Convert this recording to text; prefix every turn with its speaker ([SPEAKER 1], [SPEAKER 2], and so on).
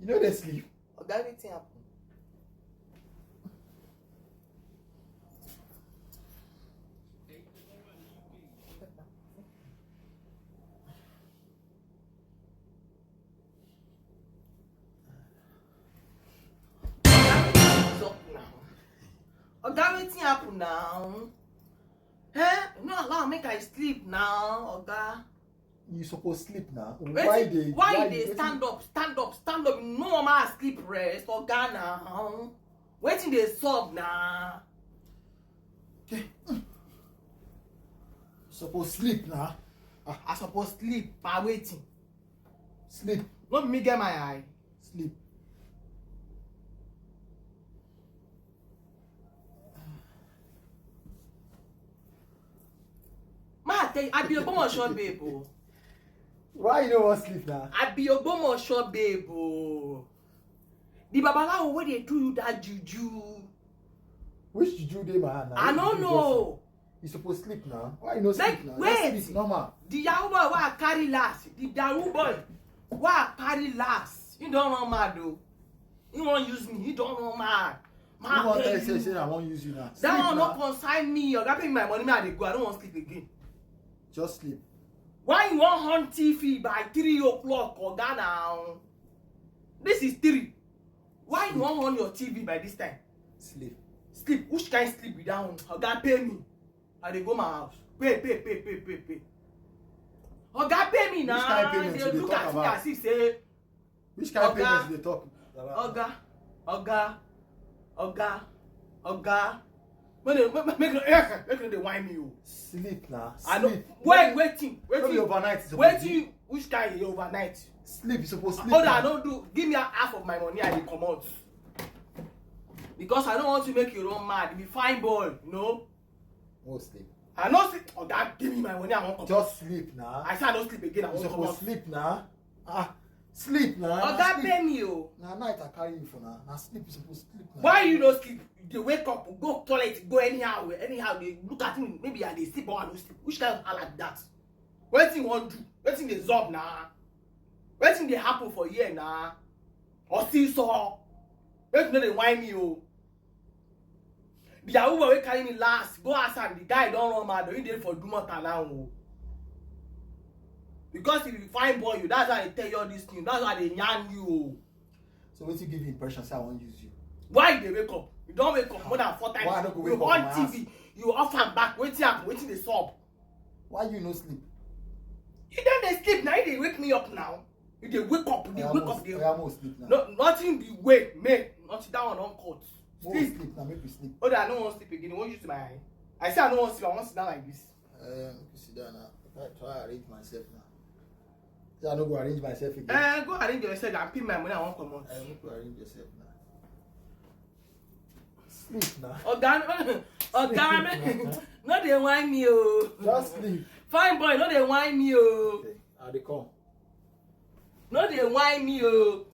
[SPEAKER 1] You know they sleep.
[SPEAKER 2] Oga, everything happen. Oga, wetin happen now? No allow make I sleep now, Oga.
[SPEAKER 1] You supposed to sleep now.
[SPEAKER 2] Why they stand up? You know I sleep rest, Oga now. Waiting they sub now.
[SPEAKER 1] Okay. Supposed sleep now.
[SPEAKER 2] I suppose sleep by waiting.
[SPEAKER 1] Sleep.
[SPEAKER 2] Let me get my eye.
[SPEAKER 1] Sleep.
[SPEAKER 2] I be your Ogbomoso babe. Oh.
[SPEAKER 1] Why you don't want sleep now?
[SPEAKER 2] I be your Ogbomoso babe. Oh. The babalawo where they do you that juju.
[SPEAKER 1] Which juju dey my hand now?
[SPEAKER 2] I don't know.
[SPEAKER 1] You supposed to sleep now. Why you no sleep
[SPEAKER 2] Like,
[SPEAKER 1] now?
[SPEAKER 2] wait.
[SPEAKER 1] Sleep normal.
[SPEAKER 2] The Yahoo boy why I carry last. The Yahoo boy why I carry last. He don't run mad though. He won't use me. He don't run mad.
[SPEAKER 1] You want to say I won't use you now.
[SPEAKER 2] That one not consign me. You're paying my money. Me I dey go. I don't want to sleep again.
[SPEAKER 1] Just sleep.
[SPEAKER 2] Why you want hunt TV by 3 o'clock, Oga now? This is 3. Why you want hunt your TV by this time?
[SPEAKER 1] Sleep.
[SPEAKER 2] Sleep. Which kind sleep be that one? Oga pay me. I dey go my house. Pay. Oga pay me now.
[SPEAKER 1] Which kind of payment
[SPEAKER 2] They
[SPEAKER 1] you dey
[SPEAKER 2] look
[SPEAKER 1] talk
[SPEAKER 2] at me
[SPEAKER 1] about?
[SPEAKER 2] as if say
[SPEAKER 1] Which kind of
[SPEAKER 2] Oga.
[SPEAKER 1] payments they talk about?
[SPEAKER 2] Oga. Make they whine me. Oh.
[SPEAKER 1] Sleep now.
[SPEAKER 2] I know.
[SPEAKER 1] Sleep.
[SPEAKER 2] Waiting.
[SPEAKER 1] Maybe overnight.
[SPEAKER 2] Waiting. Which kind of overnight?
[SPEAKER 1] Sleep. You supposed to sleep.
[SPEAKER 2] Hold on, I don't do. Give me half of my money. I will come out. Because I don't want to make you run mad. Be fine boy, you know.
[SPEAKER 1] No sleep.
[SPEAKER 2] I don't sleep. Oh, God, give me my money. I won't come.
[SPEAKER 1] Just sleep now.
[SPEAKER 2] I said I don't sleep again. I
[SPEAKER 1] You
[SPEAKER 2] won't come
[SPEAKER 1] supposed
[SPEAKER 2] out.
[SPEAKER 1] to sleep now. Sleep now.
[SPEAKER 2] Oh, God, pay me, oh.
[SPEAKER 1] Now night I carry you for now. Now sleep. You supposed to sleep now.
[SPEAKER 2] Why you don't sleep? They wake up, go toilet, go anyhow. They look at me. Maybe I they sleep or I don't sleep. Which kind of hell like that? What thing want do? What thing they zob now? What thing they happen for here now? Or see so? What they whine me, oh? The Yahoo boy wey carry me last go outside. The guy don't run mad. He did for do more now. Oh. Because if you find boy, you that's why they tell you all these things. That's why they yarn you. Oh.
[SPEAKER 1] So what you give the impression say I won't use you?
[SPEAKER 2] Why they wake up? You don't wake up more than 4 times.
[SPEAKER 1] Why I don't go
[SPEAKER 2] You
[SPEAKER 1] wake up
[SPEAKER 2] on
[SPEAKER 1] my
[SPEAKER 2] TV, you off and back, waiting up, waiting they sub.
[SPEAKER 1] Why you no sleep?
[SPEAKER 2] You don't they sleep now. They wake me up now. If they wake up, they wake up. They
[SPEAKER 1] I almost sleep now.
[SPEAKER 2] no, nothing be wake, mate. Nothing that one don't cut.
[SPEAKER 1] Sleep. Sleep now. Make me sleep.
[SPEAKER 2] Oh, I don't want to sleep again. I won't use my eye. I say I don't want to sleep. I want to sit down like this.
[SPEAKER 1] Make you sit down now. Try to arrange myself now. Say I don't go arrange myself again.
[SPEAKER 2] Go arrange yourself and pay my money. I won't come out.
[SPEAKER 1] Make you arrange yourself now. Sleep now.
[SPEAKER 2] No they whine me, oh.
[SPEAKER 1] Just sleep.
[SPEAKER 2] Fine boy, no they whine me, oh.
[SPEAKER 1] Okay. How they come?
[SPEAKER 2] No they whine me, oh.